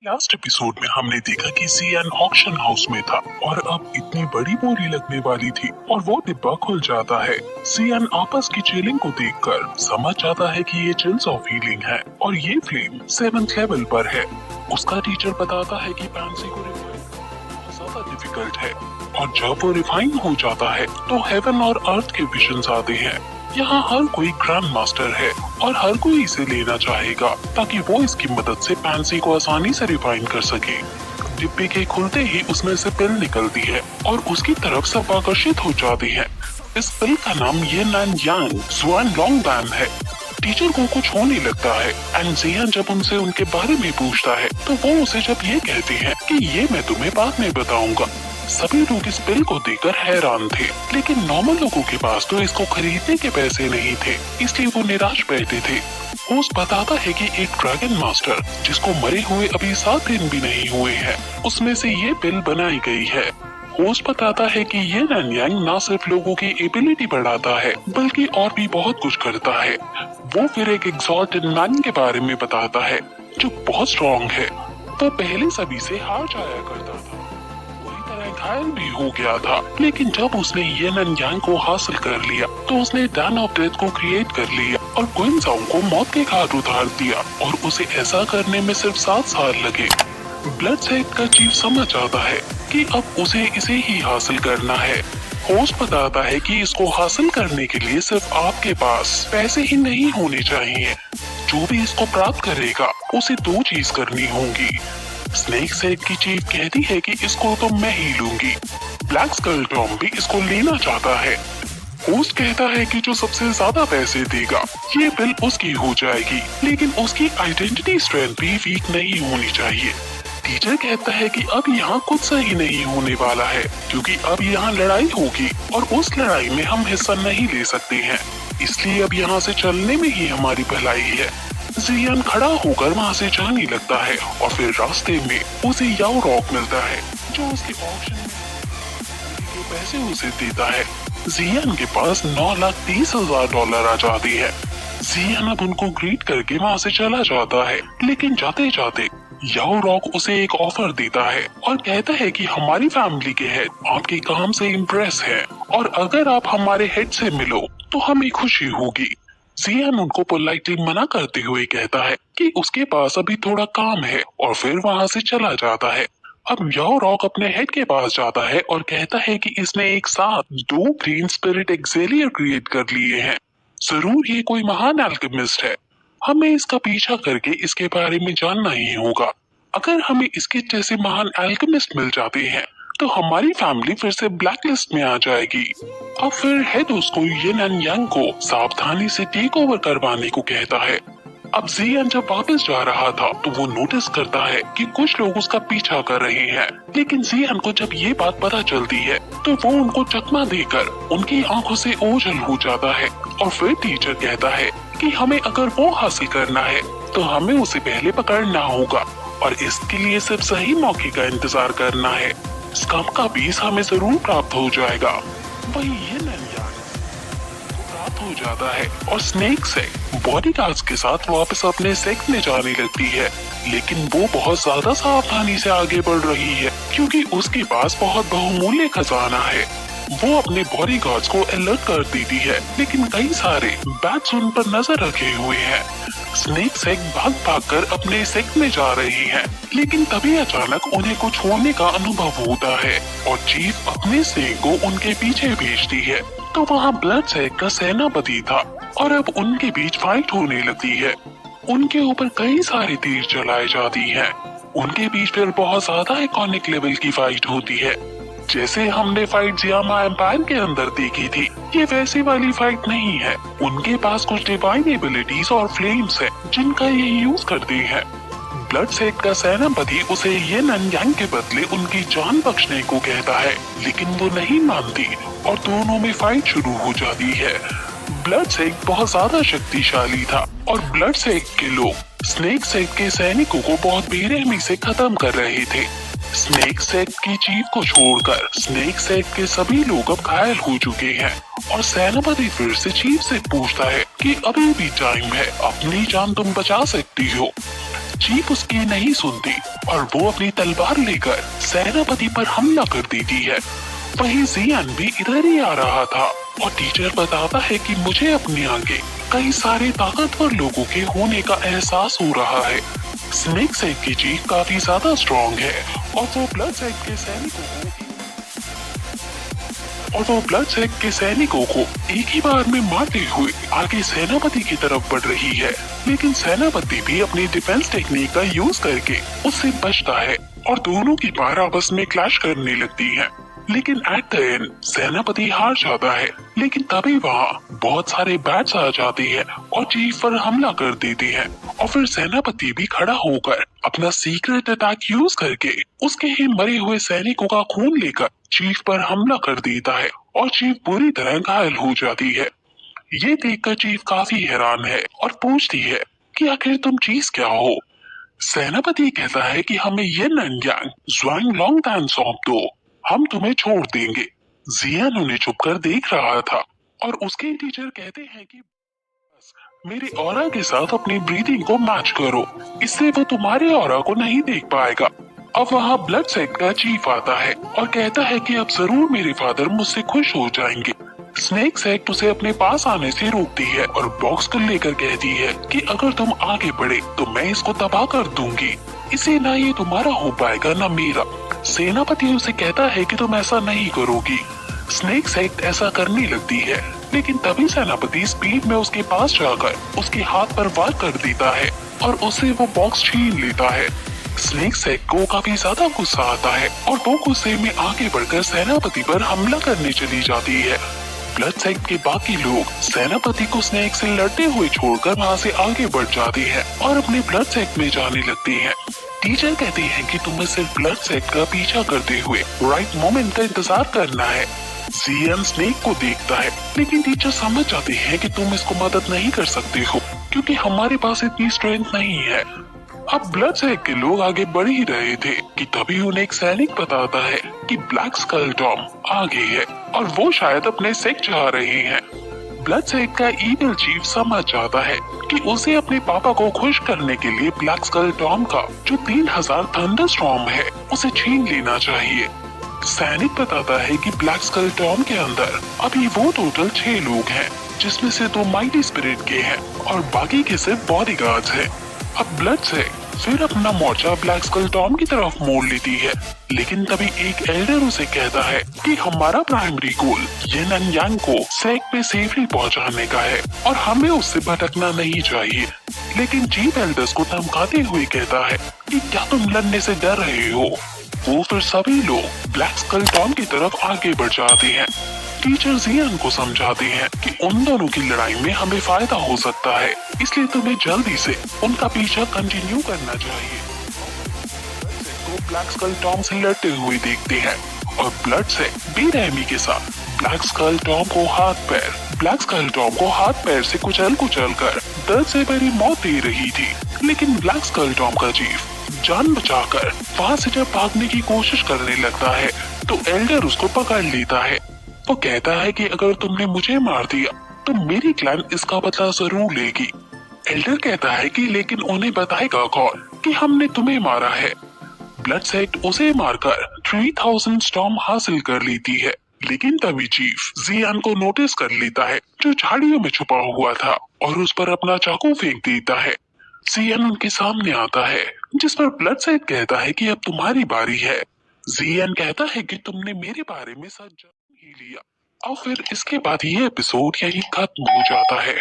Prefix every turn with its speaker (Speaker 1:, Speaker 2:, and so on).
Speaker 1: Last episode में हमने देखा कि सियान ऑक्शन हाउस में था और अब इतनी बड़ी बोली लगने वाली थी और वो डिब्बा खुल जाता है। सियान आपस की चिलिंग को देखकर समझ जाता है कि ये चिल्स ऑफ हीलिंग है और ये फ्लेम 7th लेवल पर है। उसका टीचर बताता है कि पैंसी को रिफाइन करना बहुत ज्यादा डिफिकल्ट है और जब वो रिफाइन हो जाता है तो हेवन और अर्थ के विजन्स आते हैं। यहाँ हर कोई ग्रैंड मास्टर है और हर कोई इसे लेना चाहेगा ताकि वो इसकी मदद से पैंसी को आसानी से रिफाइन कर सके। डिब्बे के खुलते ही उसमें से पिल निकलती है और उसकी तरफ सब आकर्षित हो जाते हैं। इस पिल का नाम ये नैन यांग स्वान लॉन्ग बैन है। टीचर को कुछ होने लगता है एंड जियान जब उनसे उनके बारे में पूछता है तो वो उसे जब ये कहते हैं कि ये मैं तुम्हें बाद में बताऊंगा। सभी लोग इस पिल को देखकर हैरान थे, लेकिन नॉर्मल लोगों के पास तो इसको खरीदने के पैसे नहीं थे, इसलिए वो निराश बैठे थे। होस्ट बताता है कि एक ड्रैगन मास्टर जिसको मरे हुए अभी 7 दिन भी नहीं हुए हैं, उसमें से ये पिल बनाई गई है। होस्ट बताता है कि ये नैन यांग न सिर्फ लोगों की एबिलिटी बढ़ाता है बल्कि और भी बहुत कुछ करता है। वो फिर एक एग्जॉल्टेड मैन के बारे में बताता है जो बहुत स्ट्रॉन्ग है। वो पहले सभी से हार जाया करता था, घायल भी हो गया था, लेकिन जब उसने ये नैन यांग को हासिल कर लिया तो उसने डैन ऑफ डेथ को क्रिएट कर लिया और क्वीन ज़ोंग को मौत के घाट उतार दिया और उसे ऐसा करने में सिर्फ 7 साल लगे। ब्लडसेट का चीफ समझ आता है कि अब उसे इसे ही हासिल करना है। होस्ट बताता है कि इसको हासिल करने के लिए सिर्फ आपके पास पैसे ही नहीं होने चाहिए। जो भी इसको प्राप्त करेगा उसे 2 चीज करनी होंगी। स्नेक सेट की चीफ कहती है कि इसको तो मैं ही लूंगी। ब्लैक स्कल टॉम भी इसको लेना चाहता है। होस्ट कहता है कि जो सबसे ज्यादा पैसे देगा ये बिल उसकी हो जाएगी, लेकिन उसकी आइडेंटिटी स्ट्रेंथ भी वीक नहीं होनी चाहिए। टीचर कहता है कि अब यहाँ कुछ सही नहीं होने वाला है क्योंकि अब यहाँ लड़ाई होगी और उस लड़ाई में हम हिस्सा नहीं ले सकते हैं, इसलिए अब यहाँ से चलने में ही हमारी भलाई है। जियान खड़ा होकर वहाँ से जाने लगता है और फिर रास्ते में उसे याओ रॉक मिलता है जो उसके ऑक्शन में पैसे उसे देता है। जियान के पास $9,30,000 आ जाती है। जियान अब उनको ग्रीट करके वहाँ से चला जाता है, लेकिन जाते जाते याओ रॉक उसे एक ऑफर देता है और कहता है कि हमारी फैमिली के हेड आपके काम से इम्प्रेस है और अगर आप हमारे हेड से मिलो तो हमें खुशी होगी। जियान उनको पोलाइटली मना करते हुए कहता है कि उसके पास अभी थोड़ा काम है और फिर वहाँ से चला जाता है। अब याओ रॉक अपने हेड के पास जाता है और कहता है कि इसने एक साथ 2 ग्रीन स्पिरिट एक्सेलियर क्रिएट कर लिए हैं। जरूर ये कोई महान एल्केमिस्ट है, हमें इसका पीछा करके इसके बारे में जानना ही होगा। अगर हमें इसके जैसे महान एल्केमिस्ट मिल जाते हैं तो हमारी फैमिली फिर से ब्लैक लिस्ट में आ जाएगी। अब फिर हेड उसको ये नैन यांग को सावधानी से टेक ओवर करवाने को कहता है। अब जियान जब वापस जा रहा था तो वो नोटिस करता है कि कुछ लोग उसका पीछा कर रहे हैं, लेकिन जियान को जब ये बात पता चलती है तो वो उनको चकमा देकर उनकी आंखों से ओझल हो जाता है और फिर टीचर कहता है कि हमें अगर वो हासिल करना है तो हमें उसे पहले पकड़ना होगा और इसके लिए सिर्फ सही मौके का इंतजार करना है। स्कम का पीस हमें जरूर प्राप्त हो जाएगा। वही ये नैन यांग प्राप्त हो जाता है और स्नेक सेट बॉडीगार्ड्स के साथ वापस अपने सेक्ट में जाने लगती है, लेकिन वो बहुत ज्यादा सावधानी से आगे बढ़ रही है क्योंकि उसके पास बहुत बहुमूल्य खजाना है। वो अपने बॉडीगार्ड्स को अलर्ट कर देती है, लेकिन कई सारे बैट्स उन पर नजर रखे हुए हैं। स्नेक सेक्ट भाग भागकर अपने सेक्ट में जा रही हैं, लेकिन तभी अचानक उन्हें कुछ होने का अनुभव होता है और चीफ अपने स्नेक को उनके पीछे भेजती है। तो वहाँ ब्लड सेक्ट का सेनापति था और अब उनके बीच फाइट होने लगती है। उनके ऊपर कई सारे तीर चलाए जाती हैं। उनके बीच फिर बहुत ज्यादा आइकॉनिक लेवल की फाइट होती है, जैसे हमने फाइट जियामा एम्पायर के अंदर देखी थी। ये वैसी वाली फाइट नहीं है, उनके पास कुछ डिवाइन एबिलिटीज और फ्लेम्स है जिनका ये यूज करते हैं। ब्लड सेट का सेनापति उसे ये नैन यांग के बदले उनकी जान बख्शने को कहता है, लेकिन वो नहीं मानती और दोनों में फाइट शुरू हो जाती है। ब्लड सेट बहुत ज्यादा शक्तिशाली था और ब्लड सेट के लोग स्नेक सेट के सैनिकों को बहुत बेरहमी से खत्म कर रहे थे। स्नेक सेट की चीफ को छोड़कर स्नेक सेट के सभी लोग अब घायल हो चुके हैं और सेनापति फिर से चीफ से पूछता है कि अभी भी टाइम है, अपनी जान तुम बचा सकती हो। चीफ उसकी नहीं सुनती और वो अपनी तलवार लेकर सेनापति पर हमला कर देती है। वहीं जियान भी इधर ही आ रहा था और टीचर बताता है कि मुझे अपने आगे कई सारे ताकतवर लोगों के होने का एहसास हो रहा है। स्नेक सेक की चीफ काफी ज्यादा स्ट्रॉन्ग है और वो ब्लड सेक के सैनिकों को एक ही बार में मारते हुए आगे सेनापति की तरफ बढ़ रही है। लेकिन सेनापति भी अपनी डिफेंस टेक्निक का यूज करके उससे बचता है और दोनों की पार आपस में क्लैश करने लगती है। लेकिन एट द एंड सेनापति हार जाता है। लेकिन तभी वहाँ बहुत सारे बैट्स आ जाते हैं और चीफ पर हमला कर देते हैं और फिर सेनापति भी खड़ा होकर अपना सीक्रेट अटैक यूज करके उसके ही मरे हुए सैनिकों का खून लेकर चीफ पर हमला कर देता है और चीफ बुरी तरह घायल हो जाती है। ये देखकर चीफ काफी हैरान है और पूछती है कि आखिर तुम चीज क्या हो। सेनापति कहता है कि हमें यिन एंड यांग ज़ुआंग लॉन्गटैन सौंप दो, हम तुम्हें छोड़ देंगे। जियान उन्हें चुप कर देख रहा था और उसके टीचर कहते हैं कि मेरे ऑरा के साथ अपनी ब्रीथिंग को मैच करो, इससे वो तुम्हारे ऑरा को नहीं देख पाएगा। अब वहाँ ब्लड सेक्ट का चीफ आता है और कहता है कि अब जरूर मेरे फादर मुझसे खुश हो जाएंगे। स्नेक सेक्ट उसे अपने पास आने से रोकती है और बॉक्स को लेकर कहती है कि अगर तुम आगे बढ़े तो मैं इसको तबाह कर दूंगी, इसे ना ये तुम्हारा हो पाएगा ना मेरा। सेनापति उसे कहता है कि तुम ऐसा नहीं करोगी। स्नेक सेक्ट ऐसा करने लगती है लेकिन तभी सेनापति स्पीड में उसके पास जाकर उसके हाथ पर वार कर देता है और उसे वो बॉक्स छीन लेता है। स्नेक सेक्ट को काफी ज्यादा गुस्सा आता है और वो गुस्से में आगे बढ़कर सेनापति पर हमला करने चली जाती है। ब्लड सेक्ट के बाकी लोग सेनापति को स्नेक से लड़ते हुए छोड़कर वहाँ से आगे बढ़ जाते हैं और अपने ब्लड सेक्ट में जाने लगते हैं। टीचर कहते हैं कि तुम्हें सिर्फ ब्लड सेक्ट का पीछा करते हुए राइट मोमेंट का इंतजार करना है। जियान स्नेक को देखता है लेकिन टीचर समझ जाते हैं कि तुम इसको मदद नहीं कर सकते हो क्योंकि हमारे पास इतनी स्ट्रेंथ नहीं है। अब ब्लड सेक के लोग आगे बढ़ ही रहे थे कि तभी उन्हें एक सैनिक बताता है कि ब्लैक स्कल टॉम आगे है और वो शायद अपने सेक जा रहे हैं। ब्लड सेक का ईविल चीफ समझ जाता है कि उसे अपने पापा को खुश करने के लिए ब्लैक स्कल टॉम का जो 3000 थंडर स्टॉर्म है उसे छीन लेना चाहिए। सैनिक बताता है कि ब्लैक स्कल टॉम के अंदर अभी वो टोटल 6 लोग हैं जिसमें से 2 माइटी स्पिरिट के हैं और बाकी के सिर्फ बॉडीगार्ड्स हैं। अब ब्लड सेक फिर अपना मोर्चा ब्लैक स्कल टॉम की तरफ मोड़ लेती है लेकिन तभी एक एल्डर उसे कहता है कि हमारा primary goal yin and yang को सेक पे सेफली पहुंचाने का है और हमें उससे भटकना नहीं चाहिए। लेकिन चीफ एल्डर्स को धमकाते हुए कहता है कि क्या तुम लड़ने से डर रहे हो। वो फिर सभी लोग ब्लैक स्कल टॉम की तरफ आगे बढ़ जाते हैं। टीचर जियान को समझाते हैं कि उन दोनों की लड़ाई में हमें फायदा हो सकता है, इसलिए तुम्हें जल्दी से उनका पीछा कंटिन्यू करना चाहिए। तो ब्लैक स्कल टॉम से लड़ते हुए देखते हैं और ब्लड से बेरहमी के साथ ब्लैक स्कल टॉम को हाथ पैर से कुचल कर दर्द से भरी मौत दे रही थी। लेकिन ब्लैक स्कल टॉम का चीफ जान बचाकर वहाँ से जब भागने की कोशिश करने लगता है तो एल्डर उसको पकड़ लेता है। वो कहता है कि अगर तुमने मुझे मार दिया तो मेरी क्लैन इसका बदला जरूर लेगी। एल्डर कहता है कि लेकिन उन्हें बताएगा कौन कि हमने तुम्हें मारा है। ब्लड सेक्ट उसे मारकर 3000 स्टॉर्म हासिल कर लेती है। लेकिन तभी चीफ जियान को नोटिस कर लेता है जो झाड़ियों में छुपा हुआ था और उस पर अपना चाकू फेंक देता है। जियान उनके सामने आता है जिस पर ब्लड सेक्ट कहता है कि अब तुम्हारी बारी है। जियान कहता है कि तुमने मेरे बारे में सच जान ही लिया और फिर इसके बाद ये एपिसोड यही खत्म हो जाता है।